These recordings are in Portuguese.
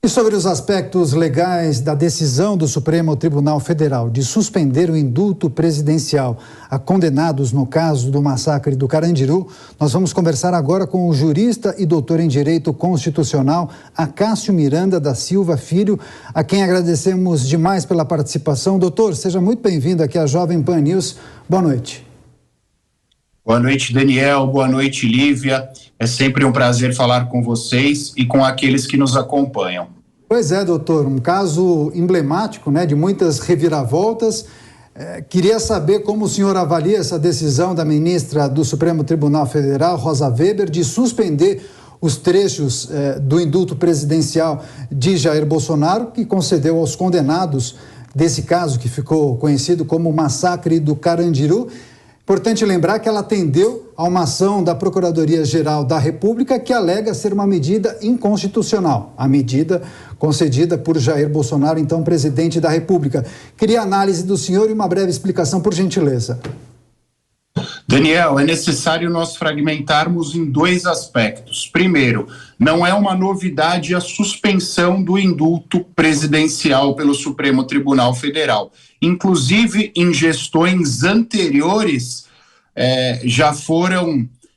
E sobre os aspectos legais da decisão do Supremo Tribunal Federal de suspender o indulto presidencial a condenados no caso do massacre do Carandiru, nós vamos conversar agora com o jurista e doutor em Direito Constitucional, Acácio Miranda da Silva Filho, a quem agradecemos demais pela participação. Doutor, seja muito bem-vindo aqui à Jovem Pan News. Boa noite. Boa noite, Daniel. Boa noite, Lívia. É sempre um prazer falar com vocês e com aqueles que nos acompanham. Pois é, doutor, um caso emblemático, né, de muitas reviravoltas. Queria saber como o senhor avalia essa decisão da ministra do Supremo Tribunal Federal, Rosa Weber, de suspender os trechos do indulto presidencial de Jair Bolsonaro, que concedeu aos condenados desse caso que ficou conhecido como o massacre do Carandiru. Importante lembrar que ela atendeu a uma ação da Procuradoria-Geral da República que alega ser uma medida inconstitucional, a medida concedida por Jair Bolsonaro, então presidente da República. Queria a análise do senhor e uma breve explicação, por gentileza. Daniel, é necessário nós fragmentarmos em dois aspectos. Primeiro, não é uma novidade a suspensão do indulto presidencial pelo Supremo Tribunal Federal. Inclusive, em gestões anteriores,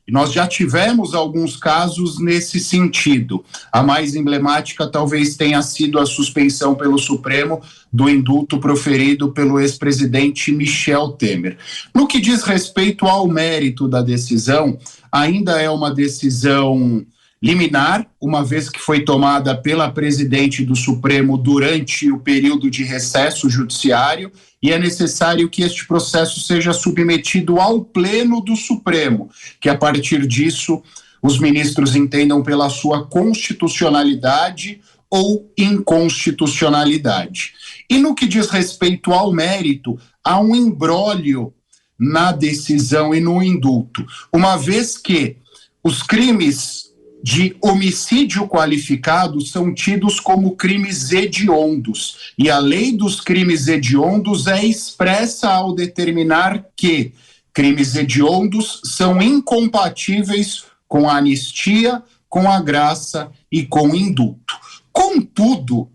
nós já tivemos alguns casos nesse sentido. A mais emblemática talvez tenha sido a suspensão pelo Supremo do indulto proferido pelo ex-presidente Michel Temer. No que diz respeito ao mérito da decisão, ainda é uma decisão liminar, uma vez que foi tomada pela presidente do Supremo durante o período de recesso judiciário, e é necessário que este processo seja submetido ao Pleno do Supremo, que a partir disso os ministros entendam pela sua constitucionalidade ou inconstitucionalidade. E no que diz respeito ao mérito, há um imbróglio na decisão e no indulto, uma vez que os crimes de homicídio qualificado são tidos como crimes hediondos, e a lei dos crimes hediondos é expressa ao determinar que crimes hediondos são incompatíveis com a anistia, com a graça e com o indulto. Contudo,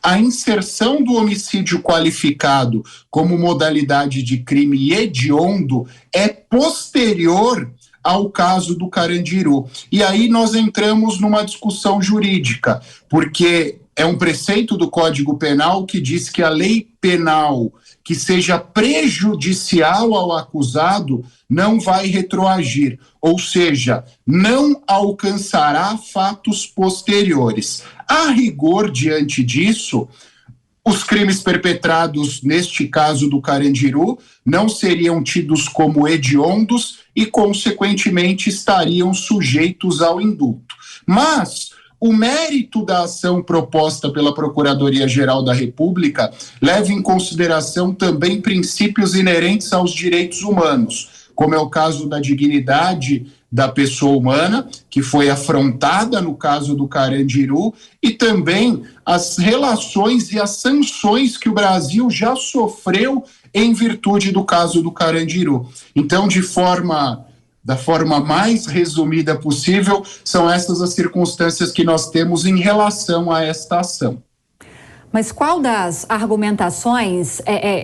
a inserção do homicídio qualificado como modalidade de crime hediondo é posterior ao caso do Carandiru. E aí nós entramos numa discussão jurídica, porque é um preceito do Código Penal que diz que a lei penal que seja prejudicial ao acusado não vai retroagir, ou seja, não alcançará fatos posteriores. A rigor, diante disso, os crimes perpetrados, neste caso do Carandiru, não seriam tidos como hediondos e, consequentemente, estariam sujeitos ao indulto. Mas o mérito da ação proposta pela Procuradoria-Geral da República leva em consideração também princípios inerentes aos direitos humanos, como é o caso da dignidade da pessoa humana, que foi afrontada no caso do Carandiru, e também as relações e as sanções que o Brasil já sofreu em virtude do caso do Carandiru. Então, da forma mais resumida possível, são essas as circunstâncias que nós temos em relação a esta ação. Mas qual das argumentações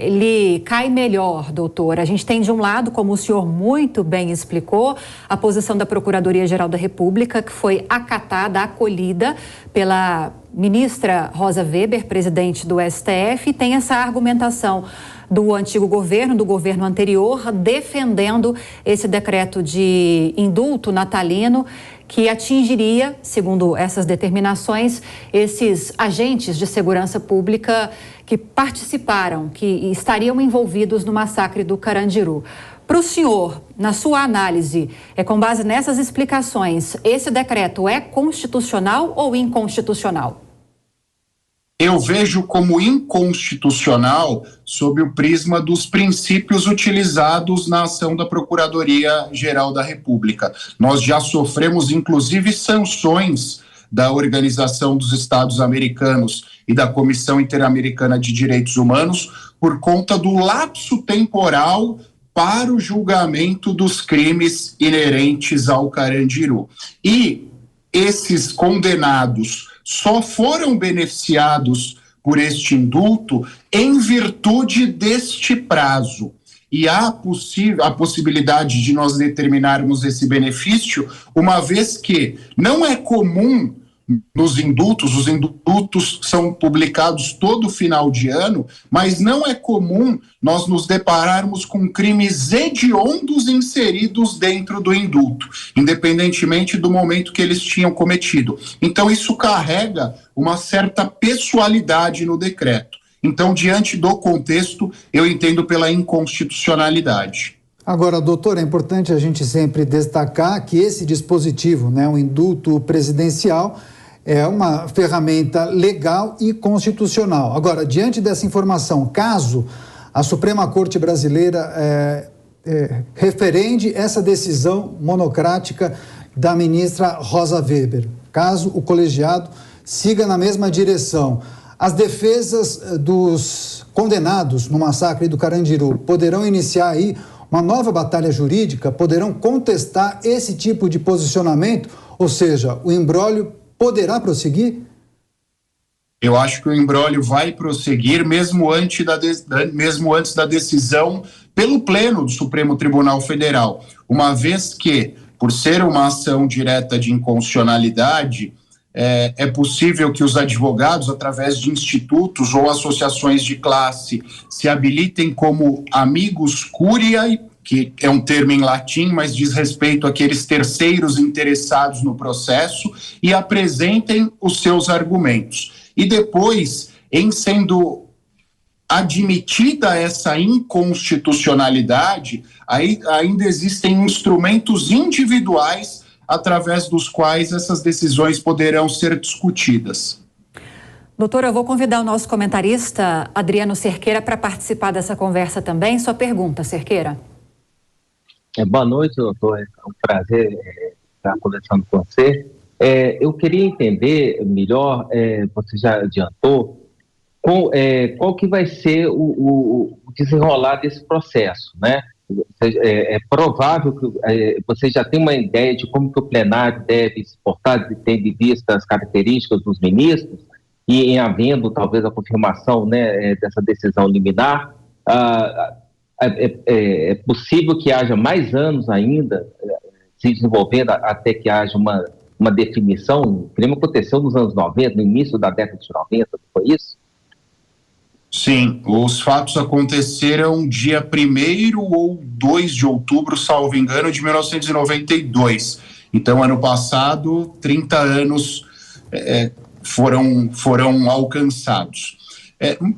lhe cai melhor, doutor? A gente tem, de um lado, como o senhor muito bem explicou, a posição da Procuradoria-Geral da República, que foi acatada, acolhida pela ministra Rosa Weber, presidente do STF, e tem essa argumentação do antigo governo, do governo anterior, defendendo esse decreto de indulto natalino que atingiria, segundo essas determinações, esses agentes de segurança pública que participaram, que estariam envolvidos no massacre do Carandiru. Para o senhor, na sua análise, com base nessas explicações, esse decreto é constitucional ou inconstitucional? Eu vejo como inconstitucional sob o prisma dos princípios utilizados na ação da Procuradoria-Geral da República. Nós já sofremos, inclusive, sanções da Organização dos Estados Americanos e da Comissão Interamericana de Direitos Humanos por conta do lapso temporal para o julgamento dos crimes inerentes ao Carandiru. E esses condenados só foram beneficiados por este indulto em virtude deste prazo. E há a possibilidade de nós determinarmos esse benefício, uma vez que não é comum nos indultos, os indultos são publicados todo final de ano, mas não é comum nós nos depararmos com crimes hediondos inseridos dentro do indulto, independentemente do momento que eles tinham cometido. Então isso carrega uma certa pessoalidade no decreto. Então, diante do contexto, eu entendo pela inconstitucionalidade. Agora, doutor, é importante a gente sempre destacar que esse dispositivo, né, o indulto presidencial, é uma ferramenta legal e constitucional. Agora, diante dessa informação, caso a Suprema Corte Brasileira referende essa decisão monocrática da ministra Rosa Weber, caso o colegiado siga na mesma direção, as defesas dos condenados no massacre do Carandiru poderão iniciar aí uma nova batalha jurídica, poderão contestar esse tipo de posicionamento, ou seja, o imbróglio poderá prosseguir? Eu acho que o imbróglio vai prosseguir mesmo antes da decisão pelo Pleno do Supremo Tribunal Federal, uma vez que, por ser uma ação direta de inconstitucionalidade, é possível que os advogados, através de institutos ou associações de classe, se habilitem como amigos curiae, que é um termo em latim, mas diz respeito àqueles terceiros interessados no processo, e apresentem os seus argumentos. E depois, em sendo admitida essa inconstitucionalidade, ainda existem instrumentos individuais através dos quais essas decisões poderão ser discutidas. Doutor, eu vou convidar o nosso comentarista, Adriano Cerqueira, para participar dessa conversa também. Sua pergunta, Cerqueira. Boa noite, doutor. É um prazer estar conversando com você. Eu queria entender melhor, você já adiantou, qual que vai ser o desenrolar desse processo, né? É provável que você já tem uma ideia de como que o plenário deve se portar, tendo em vista as características dos ministros, e em havendo talvez a confirmação, né, dessa decisão liminar, é possível que haja mais anos ainda se desenvolvendo até que haja uma definição. O crime aconteceu nos anos 90, no início da década de 90, não foi isso? Sim, os fatos aconteceram dia 1º ou 2 de outubro, salvo engano, de 1992. Então, ano passado, 30 anos foram alcançados.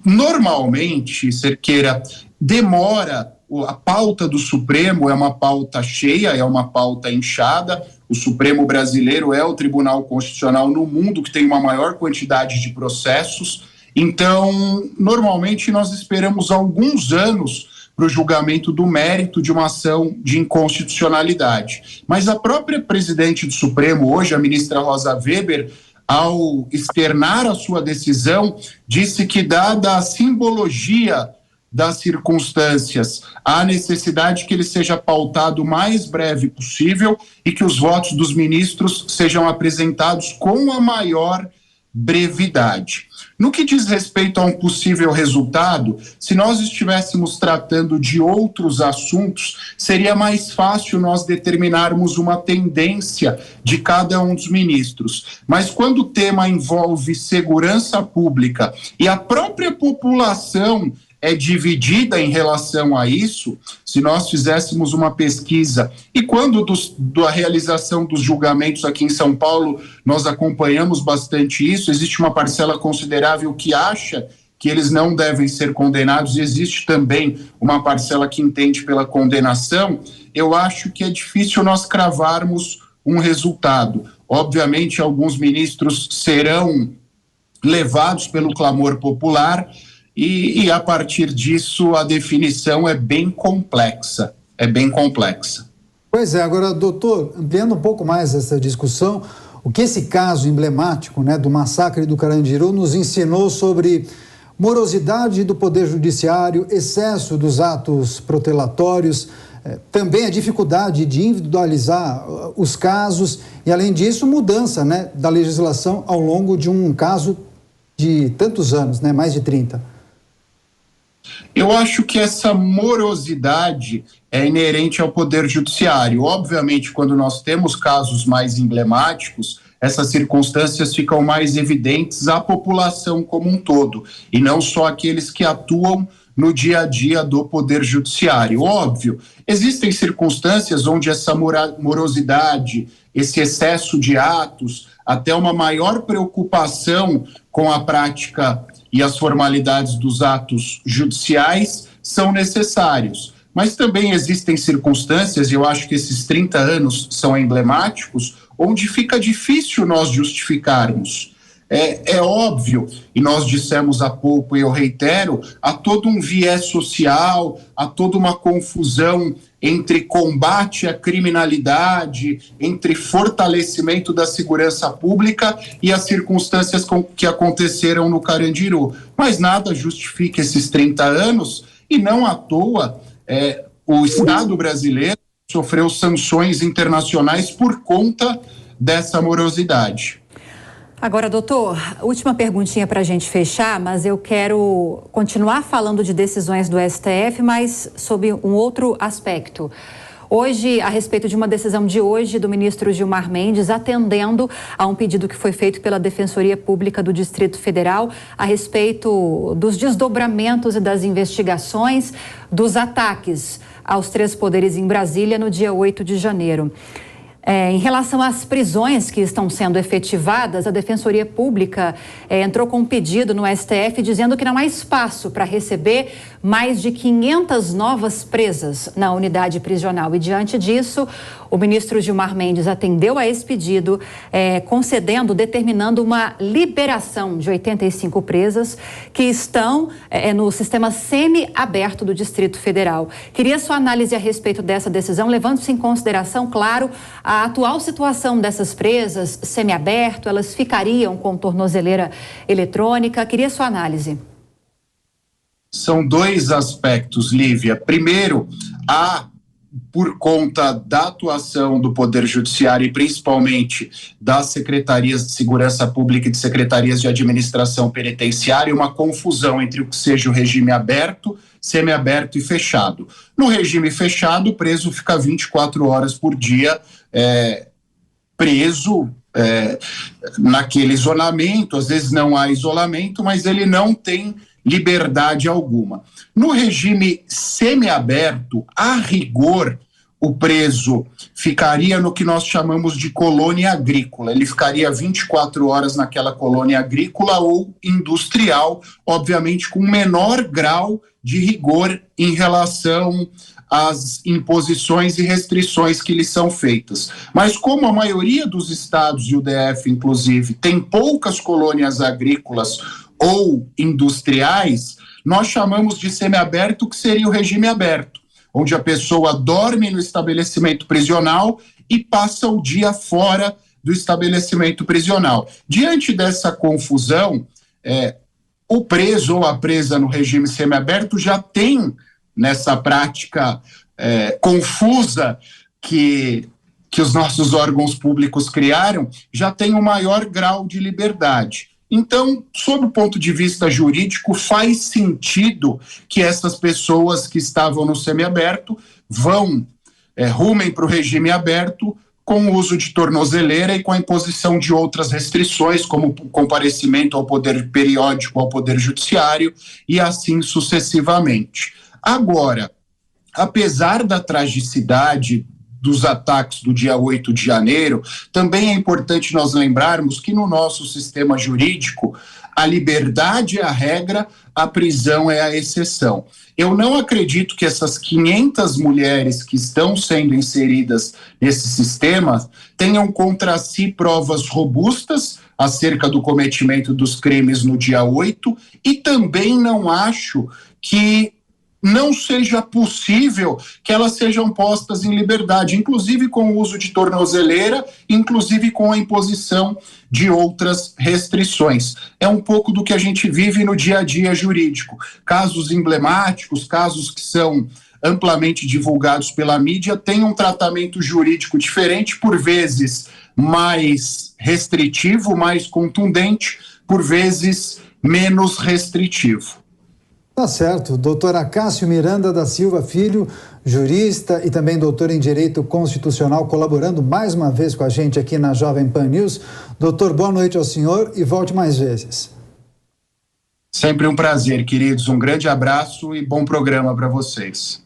Normalmente, Cerqueira, demora, a pauta do Supremo é uma pauta cheia, é uma pauta inchada. O Supremo brasileiro é o Tribunal Constitucional no mundo que tem uma maior quantidade de processos. Então, normalmente nós esperamos alguns anos para o julgamento do mérito de uma ação de inconstitucionalidade. Mas a própria presidente do Supremo, hoje, a ministra Rosa Weber, ao externar a sua decisão, disse que, dada a simbologia das circunstâncias, há necessidade que ele seja pautado o mais breve possível e que os votos dos ministros sejam apresentados com a maior brevidade. No que diz respeito a um possível resultado, se nós estivéssemos tratando de outros assuntos, seria mais fácil nós determinarmos uma tendência de cada um dos ministros. Mas quando o tema envolve segurança pública e a própria população é dividida em relação a isso, se nós fizéssemos uma pesquisa, e quando da realização dos julgamentos aqui em São Paulo, nós acompanhamos bastante isso, existe uma parcela considerável que acha que eles não devem ser condenados, e existe também uma parcela que entende pela condenação. Eu acho que é difícil nós cravarmos um resultado. Obviamente, alguns ministros serão levados pelo clamor popular, e a partir disso a definição é bem complexa, Pois é, agora, doutor, ampliando um pouco mais essa discussão, o que esse caso emblemático, né, do massacre do Carandiru nos ensinou sobre morosidade do Poder Judiciário, excesso dos atos protelatórios, também a dificuldade de individualizar os casos e, além disso, mudança, né, da legislação ao longo de um caso de tantos anos, né, mais de 30. Eu acho que essa morosidade é inerente ao Poder Judiciário. Obviamente, quando nós temos casos mais emblemáticos, essas circunstâncias ficam mais evidentes à população como um todo, e não só aqueles que atuam no dia a dia do Poder Judiciário. Óbvio, existem circunstâncias onde essa morosidade, esse excesso de atos, até uma maior preocupação com a prática e as formalidades dos atos judiciais são necessários. Mas também existem circunstâncias, e eu acho que esses 30 anos são emblemáticos, onde fica difícil nós justificarmos. É óbvio, e nós dissemos há pouco, e eu reitero, há todo um viés social, há toda uma confusão entre combate à criminalidade, entre fortalecimento da segurança pública e as circunstâncias que aconteceram no Carandiru. Mas nada justifica esses 30 anos, e não à toa o Estado brasileiro sofreu sanções internacionais por conta dessa morosidade. Agora, doutor, última perguntinha para a gente fechar, mas eu quero continuar falando de decisões do STF, mas sob um outro aspecto. Hoje, a respeito de uma decisão de hoje do ministro Gilmar Mendes, atendendo a um pedido que foi feito pela Defensoria Pública do Distrito Federal a respeito dos desdobramentos e das investigações dos ataques aos 3 poderes em Brasília no dia 8 de janeiro. Em relação às prisões que estão sendo efetivadas, a Defensoria Pública entrou com um pedido no STF dizendo que não há espaço para receber mais de 500 novas presas na unidade prisional. E diante disso, o ministro Gilmar Mendes atendeu a esse pedido, determinando uma liberação de 85 presas que estão no sistema semi-aberto do Distrito Federal. Queria sua análise a respeito dessa decisão, levando-se em consideração, claro, a atual situação dessas presas semi-aberto, elas ficariam com tornozeleira eletrônica. Queria sua análise. São 2 aspectos, Lívia. Primeiro, por conta da atuação do Poder Judiciário e principalmente das secretarias de Segurança Pública e de secretarias de Administração Penitenciária, uma confusão entre o que seja o regime aberto, semiaberto e fechado. No regime fechado, o preso fica 24 horas por dia preso naquele isolamento. Às vezes não há isolamento, mas ele não tem liberdade alguma. No regime semiaberto, a rigor, o preso ficaria no que nós chamamos de colônia agrícola. Ele ficaria 24 horas naquela colônia agrícola ou industrial, obviamente com menor grau de rigor em relação às imposições e restrições que lhe são feitas. Mas como a maioria dos estados, e o DF inclusive, tem poucas colônias agrícolas ou industriais, nós chamamos de semiaberto, que seria o regime aberto, onde a pessoa dorme no estabelecimento prisional e passa o dia fora do estabelecimento prisional. Diante dessa confusão, o preso ou a presa no regime semiaberto já tem, nessa prática confusa que os nossos órgãos públicos criaram, já tem um maior grau de liberdade. Então, sob o ponto de vista jurídico, faz sentido que essas pessoas que estavam no semiaberto rumem para o regime aberto com o uso de tornozeleira e com a imposição de outras restrições, como comparecimento ao poder periódico, ao Poder Judiciário e assim sucessivamente. Agora, apesar da tragicidade dos ataques do dia 8 de janeiro, também é importante nós lembrarmos que no nosso sistema jurídico, a liberdade é a regra, a prisão é a exceção. Eu não acredito que essas 500 mulheres que estão sendo inseridas nesse sistema tenham contra si provas robustas acerca do cometimento dos crimes no dia 8, e também não acho que não seja possível que elas sejam postas em liberdade, inclusive com o uso de tornozeleira, inclusive com a imposição de outras restrições. É um pouco do que a gente vive no dia a dia jurídico. Casos emblemáticos, casos que são amplamente divulgados pela mídia, têm um tratamento jurídico diferente, por vezes mais restritivo, mais contundente, por vezes menos restritivo. Tá certo. Doutor Acácio Miranda da Silva Filho, jurista e também doutor em Direito Constitucional, colaborando mais uma vez com a gente aqui na Jovem Pan News. Doutor, boa noite ao senhor e volte mais vezes. Sempre um prazer, queridos. Um grande abraço e bom programa para vocês.